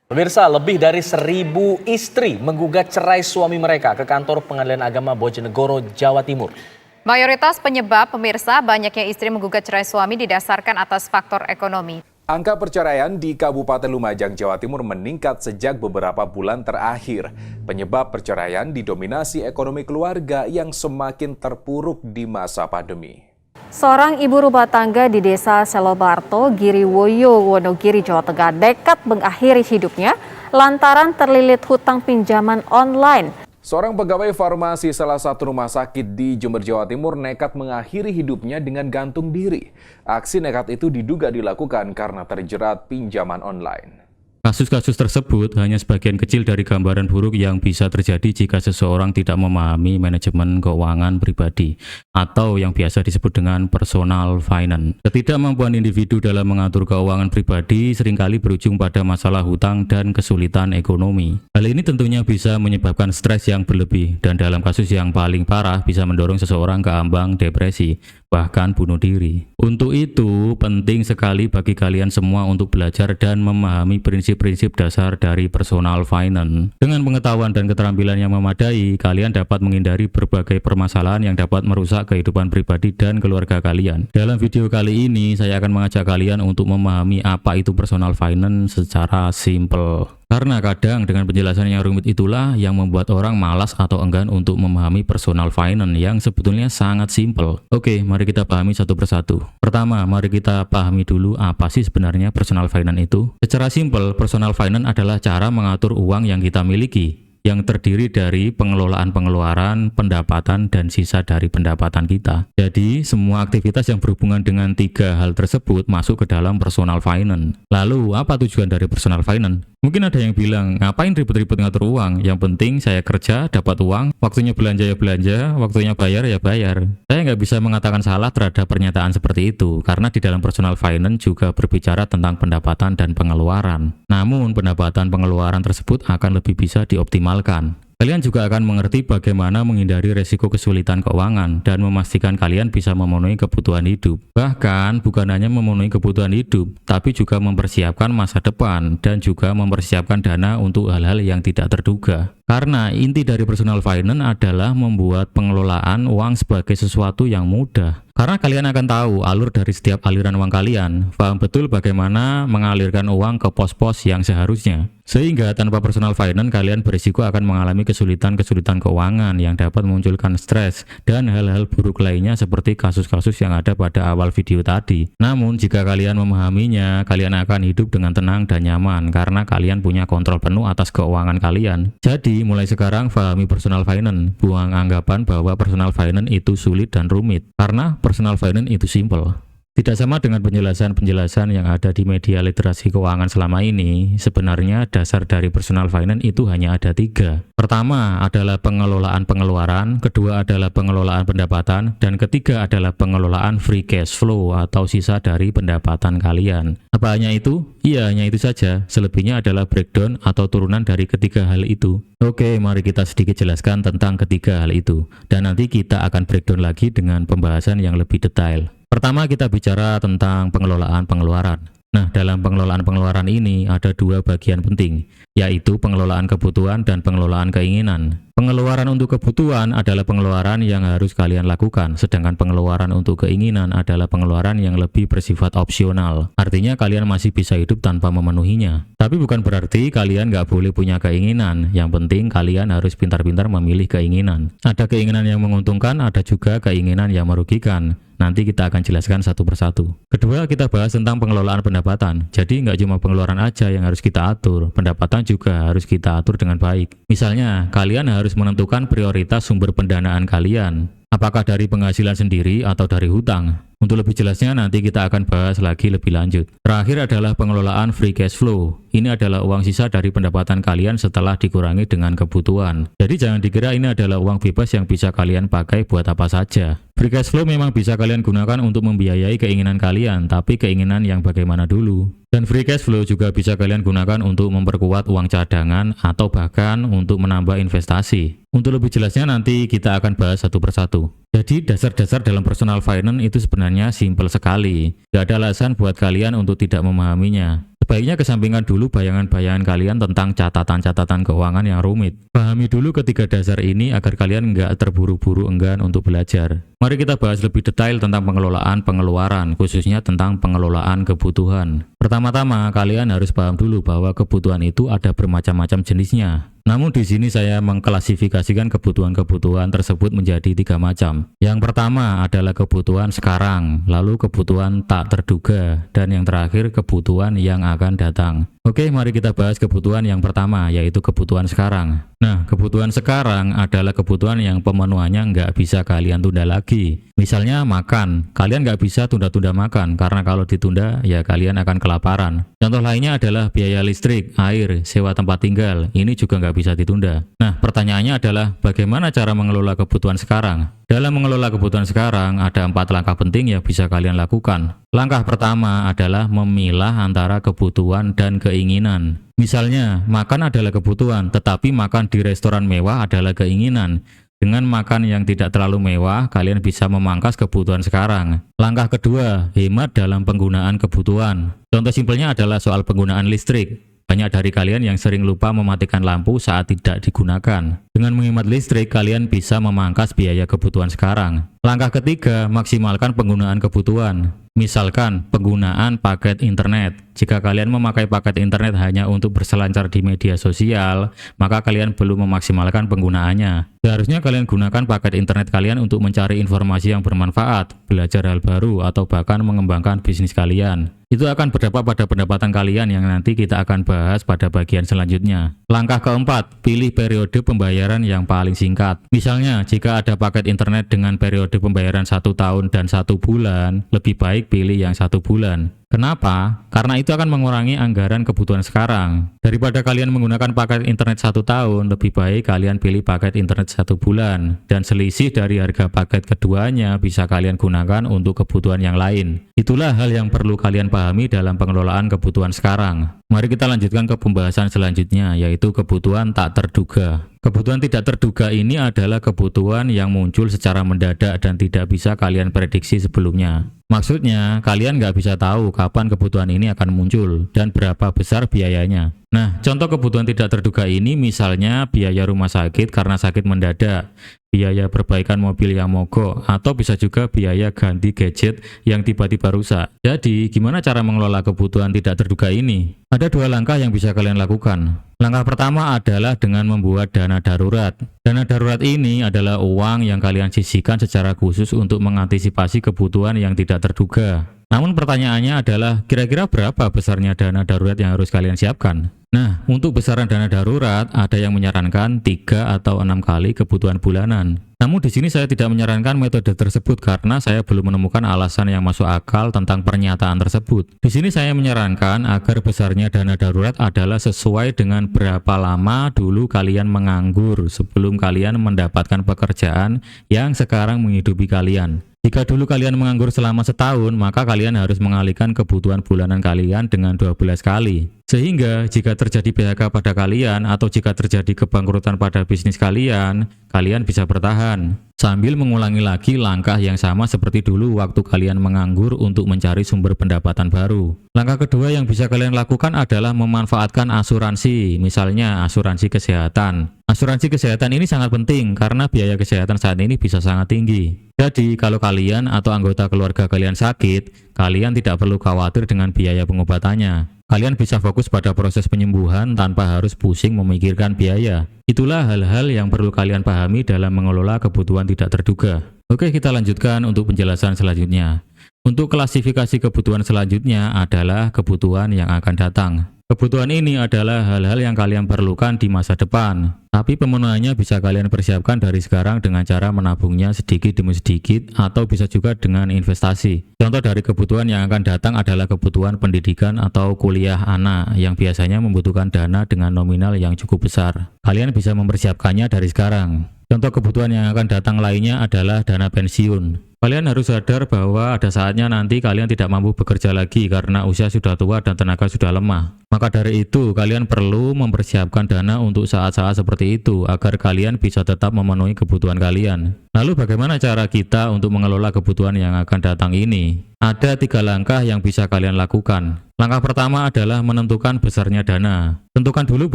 Pemirsa, lebih dari 1.000 istri menggugat cerai suami mereka ke kantor Pengadilan Agama Bojonegoro, Jawa Timur. Mayoritas penyebab pemirsa banyaknya istri menggugat cerai suami didasarkan atas faktor ekonomi. Angka perceraian di Kabupaten Lumajang, Jawa Timur meningkat sejak beberapa bulan terakhir. Penyebab perceraian didominasi ekonomi keluarga yang semakin terpuruk di masa pandemi. Seorang ibu rumah tangga di desa Selobarto, Giriwoyo, Wonogiri, Jawa Tengah nekat mengakhiri hidupnya lantaran terlilit hutang pinjaman online. Seorang pegawai farmasi salah satu rumah sakit di Jember, Jawa Timur nekat mengakhiri hidupnya dengan gantung diri. Aksi nekat itu diduga dilakukan karena terjerat pinjaman online. Kasus-kasus tersebut hanya sebagian kecil dari gambaran buruk yang bisa terjadi jika seseorang tidak memahami manajemen keuangan pribadi atau yang biasa disebut dengan personal finance. Ketidakmampuan individu dalam mengatur keuangan pribadi seringkali berujung pada masalah hutang dan kesulitan ekonomi. Hal ini tentunya bisa menyebabkan stres yang berlebih dan dalam kasus yang paling parah bisa mendorong seseorang ke ambang depresi, bahkan bunuh diri. Untuk itu, penting sekali bagi kalian semua untuk belajar dan memahami prinsip-prinsip dasar dari personal finance. Dengan pengetahuan dan keterampilan yang memadai, kalian dapat menghindari berbagai permasalahan yang dapat merusak kehidupan pribadi dan keluarga kalian. Dalam video kali ini, saya akan mengajak kalian untuk memahami apa itu personal finance secara simple. Karena kadang dengan penjelasan yang rumit itulah yang membuat orang malas atau enggan untuk memahami personal finance yang sebetulnya sangat simpel. Oke, mari kita pahami satu persatu. Pertama, mari kita pahami dulu apa sih sebenarnya personal finance itu. Secara simpel, personal finance adalah cara mengatur uang yang kita miliki, yang terdiri dari pengelolaan pengeluaran, pendapatan, dan sisa dari pendapatan kita. Jadi, semua aktivitas yang berhubungan dengan tiga hal tersebut masuk ke dalam personal finance. Lalu, apa tujuan dari personal finance? Mungkin ada yang bilang, ngapain ribet-ribet ngatur uang? Yang penting saya kerja, dapat uang, waktunya belanja ya belanja, waktunya bayar ya bayar. Saya nggak bisa mengatakan salah terhadap pernyataan seperti itu, karena di dalam personal finance juga berbicara tentang pendapatan dan pengeluaran. Namun, pendapatan pengeluaran tersebut akan lebih bisa dioptimalkan. Kalian juga akan mengerti bagaimana menghindari resiko kesulitan keuangan dan memastikan kalian bisa memenuhi kebutuhan hidup. Bahkan, bukan hanya memenuhi kebutuhan hidup, tapi juga mempersiapkan masa depan dan juga mempersiapkan dana untuk hal-hal yang tidak terduga. Karena inti dari personal finance adalah membuat pengelolaan uang sebagai sesuatu yang mudah. Karena kalian akan tahu alur dari setiap aliran uang kalian, paham betul bagaimana mengalirkan uang ke pos-pos yang seharusnya. Sehingga tanpa personal finance kalian berisiko akan mengalami kesulitan-kesulitan keuangan yang dapat memunculkan stres dan hal-hal buruk lainnya seperti kasus-kasus yang ada pada awal video tadi. Namun jika kalian memahaminya, kalian akan hidup dengan tenang dan nyaman karena kalian punya kontrol penuh atas keuangan kalian. Jadi mulai sekarang pahami personal finance, buang anggapan bahwa personal finance itu sulit dan rumit, karena personal finance itu simple. Tidak sama dengan penjelasan-penjelasan yang ada di media literasi keuangan selama ini, sebenarnya dasar dari personal finance itu hanya ada tiga. Pertama adalah pengelolaan pengeluaran, kedua adalah pengelolaan pendapatan, dan ketiga adalah pengelolaan free cash flow atau sisa dari pendapatan kalian. Apa hanya itu? Iya, hanya itu saja. Selebihnya adalah breakdown atau turunan dari ketiga hal itu. Oke, mari kita sedikit jelaskan tentang ketiga hal itu, dan nanti kita akan breakdown lagi dengan pembahasan yang lebih detail. Pertama, kita bicara tentang pengelolaan pengeluaran. Nah, dalam pengelolaan pengeluaran ini ada dua bagian penting, yaitu pengelolaan kebutuhan dan pengelolaan keinginan. Pengeluaran untuk kebutuhan adalah pengeluaran yang harus kalian lakukan, sedangkan pengeluaran untuk keinginan adalah pengeluaran yang lebih bersifat opsional. Artinya kalian masih bisa hidup tanpa memenuhinya. Tapi bukan berarti kalian nggak boleh punya keinginan. Yang penting kalian harus pintar-pintar memilih keinginan. Ada keinginan yang menguntungkan, ada juga keinginan yang merugikan. Nanti kita akan jelaskan satu persatu. Kedua, kita bahas tentang pengelolaan pendapatan. Jadi nggak cuma pengeluaran aja yang harus kita atur, pendapatan juga harus kita atur dengan baik. Misalnya, kalian harus menentukan prioritas sumber pendanaan kalian. Apakah dari penghasilan sendiri atau dari hutang? Untuk lebih jelasnya nanti kita akan bahas lagi lebih lanjut. Terakhir adalah pengelolaan free cash flow. Ini adalah uang sisa dari pendapatan kalian setelah dikurangi dengan kebutuhan. Jadi jangan dikira ini adalah uang bebas yang bisa kalian pakai buat apa saja. Free cash flow memang bisa kalian gunakan untuk membiayai keinginan kalian, tapi keinginan yang bagaimana dulu. Dan free cash flow juga bisa kalian gunakan untuk memperkuat uang cadangan atau bahkan untuk menambah investasi. Untuk lebih jelasnya nanti kita akan bahas satu persatu. Jadi dasar-dasar dalam personal finance itu sebenarnya simpel sekali. Gak ada alasan buat kalian untuk tidak memahaminya. Sebaiknya kesampingkan dulu bayangan-bayangan kalian tentang catatan-catatan keuangan yang rumit. Pahami dulu ketiga dasar ini agar kalian nggak terburu-buru enggan untuk belajar. Mari kita bahas lebih detail tentang pengelolaan pengeluaran, khususnya tentang pengelolaan kebutuhan. Pertama-tama, kalian harus paham dulu bahwa kebutuhan itu ada bermacam-macam jenisnya. Namun di sini saya mengklasifikasikan kebutuhan-kebutuhan tersebut menjadi 3 macam. Yang pertama adalah kebutuhan sekarang, lalu kebutuhan tak terduga, dan yang terakhir kebutuhan yang akan datang. Oke, mari kita bahas kebutuhan yang pertama, yaitu kebutuhan sekarang. Nah, kebutuhan sekarang adalah kebutuhan yang pemenuhannya nggak bisa kalian tunda lagi. Misalnya makan, kalian nggak bisa tunda-tunda makan, karena kalau ditunda, ya kalian akan kelaparan. Contoh lainnya adalah biaya listrik, air, sewa tempat tinggal, ini juga nggak bisa ditunda. Nah, pertanyaannya adalah bagaimana cara mengelola kebutuhan sekarang? Dalam mengelola kebutuhan sekarang, ada 4 langkah penting yang bisa kalian lakukan. Langkah pertama adalah memilah antara kebutuhan dan keinginan. Misalnya, makan adalah kebutuhan, tetapi makan di restoran mewah adalah keinginan. Dengan makan yang tidak terlalu mewah, kalian bisa memangkas kebutuhan sekarang. Langkah kedua, hemat dalam penggunaan kebutuhan. Contoh simpelnya adalah soal penggunaan listrik. Banyak dari kalian yang sering lupa mematikan lampu saat tidak digunakan. Dengan menghemat listrik, kalian bisa memangkas biaya kebutuhan sekarang. Langkah ketiga, maksimalkan penggunaan kebutuhan. Misalkan, penggunaan paket internet. Jika kalian memakai paket internet hanya untuk berselancar di media sosial, maka kalian belum memaksimalkan penggunaannya. Seharusnya kalian gunakan paket internet kalian untuk mencari informasi yang bermanfaat, belajar hal baru, atau bahkan mengembangkan bisnis kalian. Itu akan berdampak pada pendapatan kalian yang nanti kita akan bahas pada bagian selanjutnya. Langkah keempat, pilih periode pembayaran yang paling singkat. Misalnya, jika ada paket internet dengan periode pembayaran 1 tahun dan 1 bulan, lebih baik pilih yang 1 bulan. Kenapa? Karena itu akan mengurangi anggaran kebutuhan sekarang. Daripada kalian menggunakan paket internet 1 tahun, lebih baik kalian pilih paket internet 1 bulan. Dan selisih dari harga paket keduanya bisa kalian gunakan untuk kebutuhan yang lain. Itulah hal yang perlu kalian pahami dalam pengelolaan kebutuhan sekarang. Mari kita lanjutkan ke pembahasan selanjutnya, yaitu kebutuhan tak terduga. Kebutuhan tidak terduga ini adalah kebutuhan yang muncul secara mendadak dan tidak bisa kalian prediksi sebelumnya. Maksudnya, kalian nggak bisa tahu kapan kebutuhan ini akan muncul dan berapa besar biayanya. Nah, contoh kebutuhan tidak terduga ini misalnya biaya rumah sakit karena sakit mendadak, biaya perbaikan mobil yang mogok, atau bisa juga biaya ganti gadget yang tiba-tiba rusak. Jadi, gimana cara mengelola kebutuhan tidak terduga ini? Ada 2 langkah yang bisa kalian lakukan. Langkah pertama adalah dengan membuat dana darurat. Dana darurat ini adalah uang yang kalian sisihkan secara khusus untuk mengantisipasi kebutuhan yang tidak terduga. Namun pertanyaannya adalah, kira-kira berapa besarnya dana darurat yang harus kalian siapkan? Nah, untuk besaran dana darurat, ada yang menyarankan 3 atau 6 kali kebutuhan bulanan. Namun di sini saya tidak menyarankan metode tersebut karena saya belum menemukan alasan yang masuk akal tentang pernyataan tersebut. Di sini saya menyarankan agar besarnya dana darurat adalah sesuai dengan berapa lama dulu kalian menganggur sebelum kalian mendapatkan pekerjaan yang sekarang menghidupi kalian. Jika dulu kalian menganggur selama setahun, maka kalian harus mengalihkan kebutuhan bulanan kalian dengan 12 kali. Sehingga jika terjadi PHK pada kalian atau jika terjadi kebangkrutan pada bisnis kalian, kalian bisa bertahan. Sambil mengulangi lagi langkah yang sama seperti dulu waktu kalian menganggur untuk mencari sumber pendapatan baru. Langkah kedua yang bisa kalian lakukan adalah memanfaatkan asuransi, misalnya asuransi kesehatan. Asuransi kesehatan ini sangat penting karena biaya kesehatan saat ini bisa sangat tinggi. Jadi, kalau kalian atau anggota keluarga kalian sakit, kalian tidak perlu khawatir dengan biaya pengobatannya. Kalian bisa fokus pada proses penyembuhan tanpa harus pusing memikirkan biaya. Itulah hal-hal yang perlu kalian pahami dalam mengelola kebutuhan tidak terduga. Oke, kita lanjutkan untuk penjelasan selanjutnya. Untuk klasifikasi kebutuhan selanjutnya adalah kebutuhan yang akan datang. Kebutuhan ini adalah hal-hal yang kalian perlukan di masa depan. Tapi pemenuhannya bisa kalian persiapkan dari sekarang dengan cara menabungnya sedikit demi sedikit atau bisa juga dengan investasi. Contoh dari kebutuhan yang akan datang adalah kebutuhan pendidikan atau kuliah anak yang biasanya membutuhkan dana dengan nominal yang cukup besar. Kalian bisa mempersiapkannya dari sekarang. Contoh kebutuhan yang akan datang lainnya adalah dana pensiun. Kalian harus sadar bahwa ada saatnya nanti kalian tidak mampu bekerja lagi karena usia sudah tua dan tenaga sudah lemah. Maka dari itu, kalian perlu mempersiapkan dana untuk saat-saat seperti itu agar kalian bisa tetap memenuhi kebutuhan kalian. Lalu bagaimana cara kita untuk mengelola kebutuhan yang akan datang ini? Ada 3 langkah yang bisa kalian lakukan. Langkah pertama adalah menentukan besarnya dana. Tentukan dulu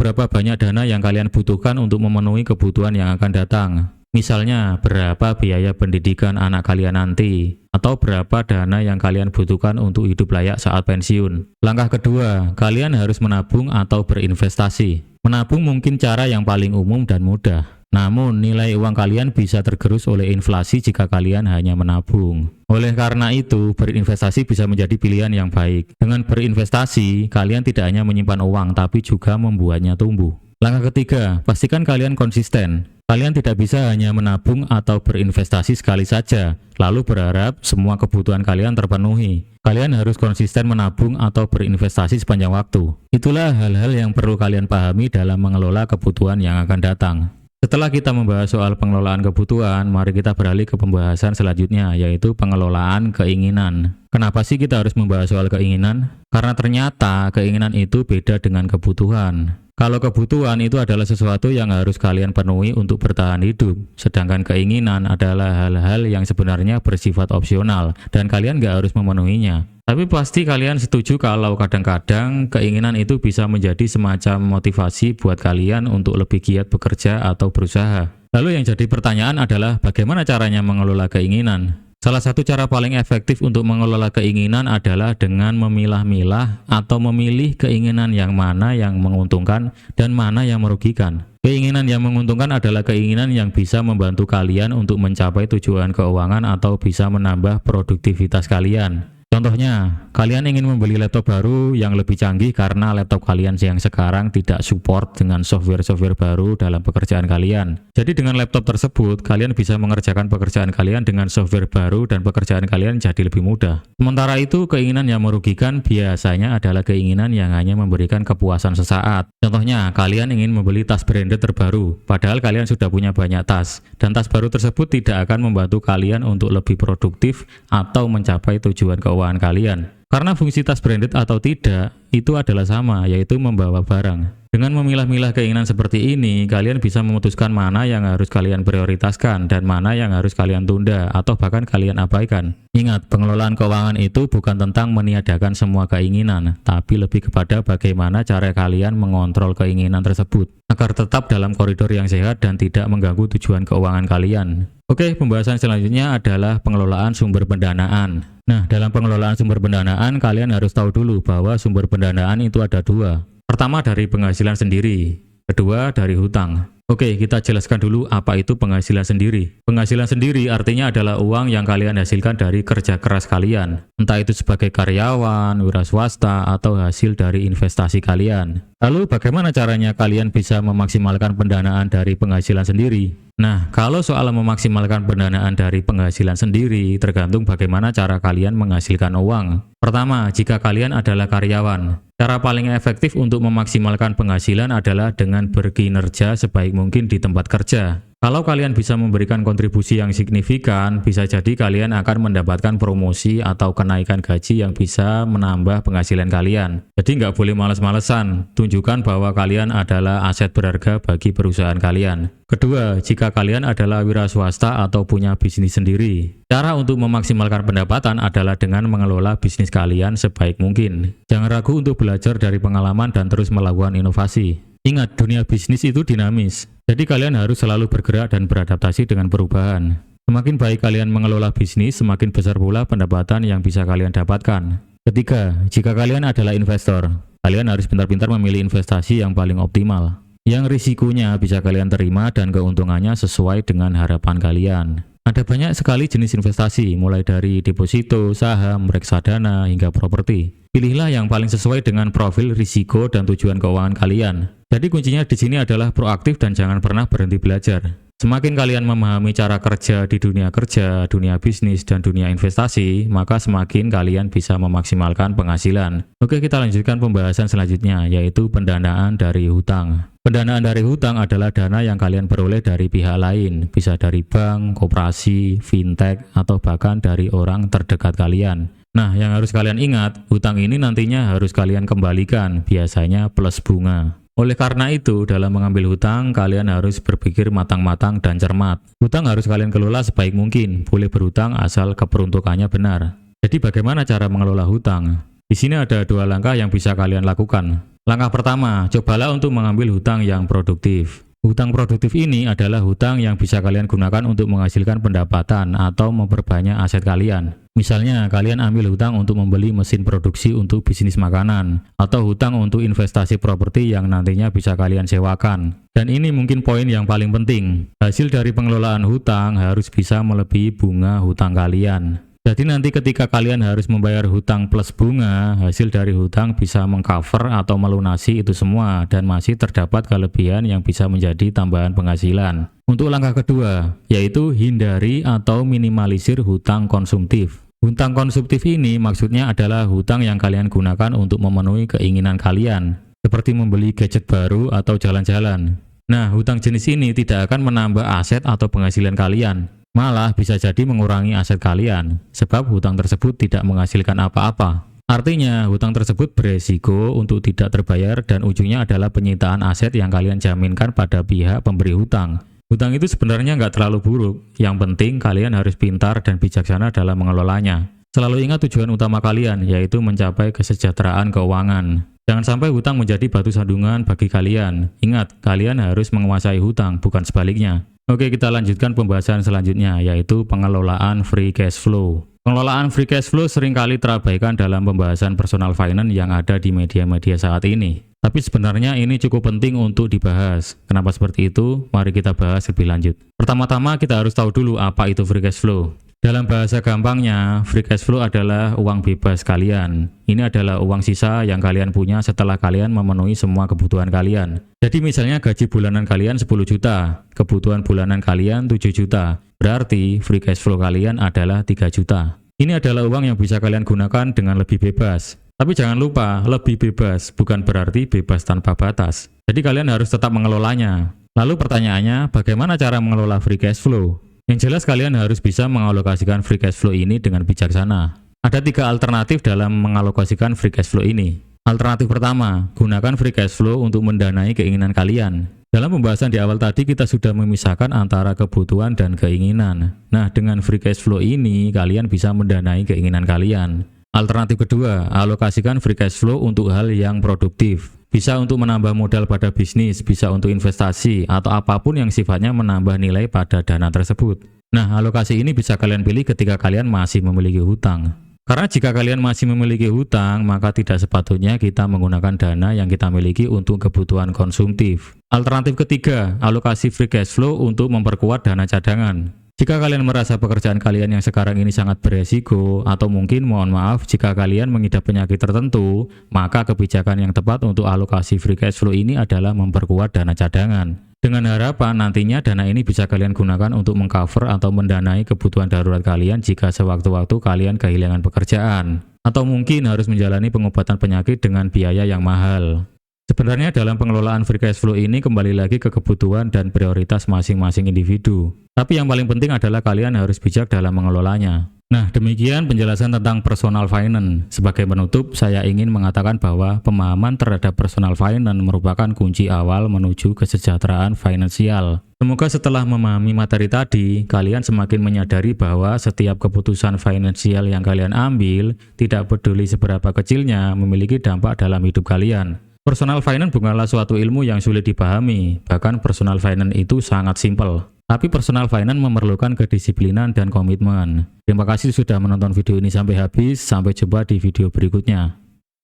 berapa banyak dana yang kalian butuhkan untuk memenuhi kebutuhan yang akan datang. Misalnya, berapa biaya pendidikan anak kalian nanti, atau berapa dana yang kalian butuhkan untuk hidup layak saat pensiun. Langkah kedua, kalian harus menabung atau berinvestasi. Menabung mungkin cara yang paling umum dan mudah. Namun, nilai uang kalian bisa tergerus oleh inflasi jika kalian hanya menabung. Oleh karena itu, berinvestasi bisa menjadi pilihan yang baik. Dengan berinvestasi, kalian tidak hanya menyimpan uang, tapi juga membuatnya tumbuh. Langkah ketiga, pastikan kalian konsisten. Kalian tidak bisa hanya menabung atau berinvestasi sekali saja, lalu berharap semua kebutuhan kalian terpenuhi. Kalian harus konsisten menabung atau berinvestasi sepanjang waktu. Itulah hal-hal yang perlu kalian pahami dalam mengelola kebutuhan yang akan datang. Setelah kita membahas soal pengelolaan kebutuhan, mari kita beralih ke pembahasan selanjutnya, yaitu pengelolaan keinginan. Kenapa sih kita harus membahas soal keinginan? Karena ternyata keinginan itu beda dengan kebutuhan. Kalau kebutuhan itu adalah sesuatu yang harus kalian penuhi untuk bertahan hidup, sedangkan keinginan adalah hal-hal yang sebenarnya bersifat opsional dan kalian nggak harus memenuhinya. Tapi pasti kalian setuju kalau kadang-kadang keinginan itu bisa menjadi semacam motivasi buat kalian untuk lebih giat bekerja atau berusaha. Lalu yang jadi pertanyaan adalah bagaimana caranya mengelola keinginan? Salah satu cara paling efektif untuk mengelola keinginan adalah dengan memilah-milah atau memilih keinginan yang mana yang menguntungkan dan mana yang merugikan. Keinginan yang menguntungkan adalah keinginan yang bisa membantu kalian untuk mencapai tujuan keuangan atau bisa menambah produktivitas kalian. Contohnya, kalian ingin membeli laptop baru yang lebih canggih karena laptop kalian yang sekarang tidak support dengan software-software baru dalam pekerjaan kalian. Jadi dengan laptop tersebut, kalian bisa mengerjakan pekerjaan kalian dengan software baru dan pekerjaan kalian jadi lebih mudah. Sementara itu, keinginan yang merugikan biasanya adalah keinginan yang hanya memberikan kepuasan sesaat. Contohnya, kalian ingin membeli tas branded terbaru, padahal kalian sudah punya banyak tas, dan tas baru tersebut tidak akan membantu kalian untuk lebih produktif atau mencapai tujuan keuangan kalian. Karena fungsi tas branded atau tidak, itu adalah sama, yaitu membawa barang. Dengan memilah-milah keinginan seperti ini, kalian bisa memutuskan mana yang harus kalian prioritaskan dan mana yang harus kalian tunda atau bahkan kalian abaikan. Ingat, pengelolaan keuangan itu bukan tentang meniadakan semua keinginan, tapi lebih kepada bagaimana cara kalian mengontrol keinginan tersebut agar tetap dalam koridor yang sehat dan tidak mengganggu tujuan keuangan kalian. Oke, pembahasan selanjutnya adalah pengelolaan sumber pendanaan. Nah, dalam pengelolaan sumber pendanaan, kalian harus tahu dulu bahwa sumber pendanaan itu ada 2. Pertama dari penghasilan sendiri, kedua dari hutang. Oke, kita jelaskan dulu apa itu penghasilan sendiri. Penghasilan sendiri artinya adalah uang yang kalian hasilkan dari kerja keras kalian. Entah itu sebagai karyawan, wira swasta, atau hasil dari investasi kalian. Lalu bagaimana caranya kalian bisa memaksimalkan pendanaan dari penghasilan sendiri? Nah, kalau soal memaksimalkan pendanaan dari penghasilan sendiri, tergantung bagaimana cara kalian menghasilkan uang. Pertama, jika kalian adalah karyawan, cara paling efektif untuk memaksimalkan penghasilan adalah dengan berkinerja sebaik mungkin di tempat kerja. Kalau kalian bisa memberikan kontribusi yang signifikan, bisa jadi kalian akan mendapatkan promosi atau kenaikan gaji yang bisa menambah penghasilan kalian. Jadi nggak boleh males-malesan, tunjukkan bahwa kalian adalah aset berharga bagi perusahaan kalian. Kedua, jika kalian adalah wira swasta atau punya bisnis sendiri, cara untuk memaksimalkan pendapatan adalah dengan mengelola bisnis kalian sebaik mungkin. Jangan ragu untuk belajar dari pengalaman dan terus melakukan inovasi. Ingat, dunia bisnis itu dinamis, jadi kalian harus selalu bergerak dan beradaptasi dengan perubahan. Semakin baik kalian mengelola bisnis, semakin besar pula pendapatan yang bisa kalian dapatkan. Ketiga, jika kalian adalah investor, kalian harus pintar-pintar memilih investasi yang paling optimal, yang risikonya bisa kalian terima dan keuntungannya sesuai dengan harapan kalian. Ada banyak sekali jenis investasi, mulai dari deposito, saham, reksadana, hingga properti. Pilihlah yang paling sesuai dengan profil risiko dan tujuan keuangan kalian. Jadi kuncinya di sini adalah proaktif dan jangan pernah berhenti belajar. Semakin kalian memahami cara kerja di dunia kerja, dunia bisnis, dan dunia investasi, maka semakin kalian bisa memaksimalkan penghasilan. Oke, kita lanjutkan pembahasan selanjutnya, yaitu pendanaan dari hutang. Pendanaan dari hutang adalah dana yang kalian peroleh dari pihak lain, bisa dari bank, koperasi, fintech, atau bahkan dari orang terdekat kalian. Nah, yang harus kalian ingat, hutang ini nantinya harus kalian kembalikan, biasanya plus bunga. Oleh karena itu, dalam mengambil hutang, kalian harus berpikir matang-matang dan cermat. Hutang harus kalian kelola sebaik mungkin, boleh berhutang asal keperuntukannya benar. Jadi bagaimana cara mengelola hutang? Di sini ada 2 langkah yang bisa kalian lakukan. Langkah pertama, cobalah untuk mengambil hutang yang produktif. Hutang produktif ini adalah hutang yang bisa kalian gunakan untuk menghasilkan pendapatan atau memperbanyak aset kalian. Misalnya, kalian ambil hutang untuk membeli mesin produksi untuk bisnis makanan, atau hutang untuk investasi properti yang nantinya bisa kalian sewakan. Dan ini mungkin poin yang paling penting. Hasil dari pengelolaan hutang harus bisa melebihi bunga hutang kalian. Jadi nanti ketika kalian harus membayar hutang plus bunga, hasil dari hutang bisa mengcover atau melunasi itu semua dan masih terdapat kelebihan yang bisa menjadi tambahan penghasilan. Untuk langkah kedua, yaitu hindari atau minimalisir hutang konsumtif. Hutang konsumtif ini maksudnya adalah hutang yang kalian gunakan untuk memenuhi keinginan kalian, seperti membeli gadget baru atau jalan-jalan. Nah, hutang jenis ini tidak akan menambah aset atau penghasilan kalian. Malah bisa jadi mengurangi aset kalian, sebab hutang tersebut tidak menghasilkan apa-apa. Artinya, hutang tersebut beresiko untuk tidak terbayar dan ujungnya adalah penyitaan aset yang kalian jaminkan pada pihak pemberi hutang. Hutang itu sebenarnya nggak terlalu buruk, yang penting kalian harus pintar dan bijaksana dalam mengelolanya. Selalu ingat tujuan utama kalian, yaitu mencapai kesejahteraan keuangan. Jangan sampai hutang menjadi batu sandungan bagi kalian. Ingat, kalian harus menguasai hutang, bukan sebaliknya. Oke, kita lanjutkan pembahasan selanjutnya, yaitu pengelolaan free cash flow. Pengelolaan free cash flow seringkali terabaikan dalam pembahasan personal finance yang ada di media-media saat ini. Tapi sebenarnya ini cukup penting untuk dibahas. Kenapa seperti itu? Mari kita bahas lebih lanjut. Pertama-tama kita harus tahu dulu apa itu free cash flow. Dalam bahasa gampangnya, free cash flow adalah uang bebas kalian. Ini adalah uang sisa yang kalian punya setelah kalian memenuhi semua kebutuhan kalian. Jadi misalnya gaji bulanan kalian 10 juta, kebutuhan bulanan kalian 7 juta. Berarti free cash flow kalian adalah 3 juta. Ini adalah uang yang bisa kalian gunakan dengan lebih bebas. Tapi jangan lupa, lebih bebas bukan berarti bebas tanpa batas. Jadi kalian harus tetap mengelolanya. Lalu pertanyaannya, bagaimana cara mengelola free cash flow? Yang jelas kalian harus bisa mengalokasikan free cash flow ini dengan bijaksana. Ada 3 alternatif dalam mengalokasikan free cash flow ini. Alternatif pertama, gunakan free cash flow untuk mendanai keinginan kalian. Dalam pembahasan di awal tadi kita sudah memisahkan antara kebutuhan dan keinginan. Nah, dengan free cash flow ini kalian bisa mendanai keinginan kalian. Alternatif kedua, alokasikan free cash flow untuk hal yang produktif. Bisa untuk menambah modal pada bisnis, bisa untuk investasi, atau apapun yang sifatnya menambah nilai pada dana tersebut. Nah, alokasi ini bisa kalian pilih ketika kalian masih memiliki hutang. Karena jika kalian masih memiliki hutang, maka tidak sepatutnya kita menggunakan dana yang kita miliki untuk kebutuhan konsumtif. Alternatif ketiga, alokasi free cash flow untuk memperkuat dana cadangan. Jika kalian merasa pekerjaan kalian yang sekarang ini sangat beresiko, atau mungkin mohon maaf jika kalian mengidap penyakit tertentu, maka kebijakan yang tepat untuk alokasi free cash flow ini adalah memperkuat dana cadangan. Dengan harapan nantinya dana ini bisa kalian gunakan untuk mengcover atau mendanai kebutuhan darurat kalian jika sewaktu-waktu kalian kehilangan pekerjaan, atau mungkin harus menjalani pengobatan penyakit dengan biaya yang mahal. Sebenarnya dalam pengelolaan free cash flow ini kembali lagi ke kebutuhan dan prioritas masing-masing individu. Tapi yang paling penting adalah kalian harus bijak dalam mengelolanya. Nah, demikian penjelasan tentang personal finance. Sebagai penutup, saya ingin mengatakan bahwa pemahaman terhadap personal finance merupakan kunci awal menuju kesejahteraan finansial. Semoga setelah memahami materi tadi, kalian semakin menyadari bahwa setiap keputusan finansial yang kalian ambil, tidak peduli seberapa kecilnya, memiliki dampak dalam hidup kalian. Personal finance bukanlah suatu ilmu yang sulit dipahami, bahkan personal finance itu sangat simpel. Tapi personal finance memerlukan kedisiplinan dan komitmen. Terima kasih sudah menonton video ini sampai habis, sampai jumpa di video berikutnya.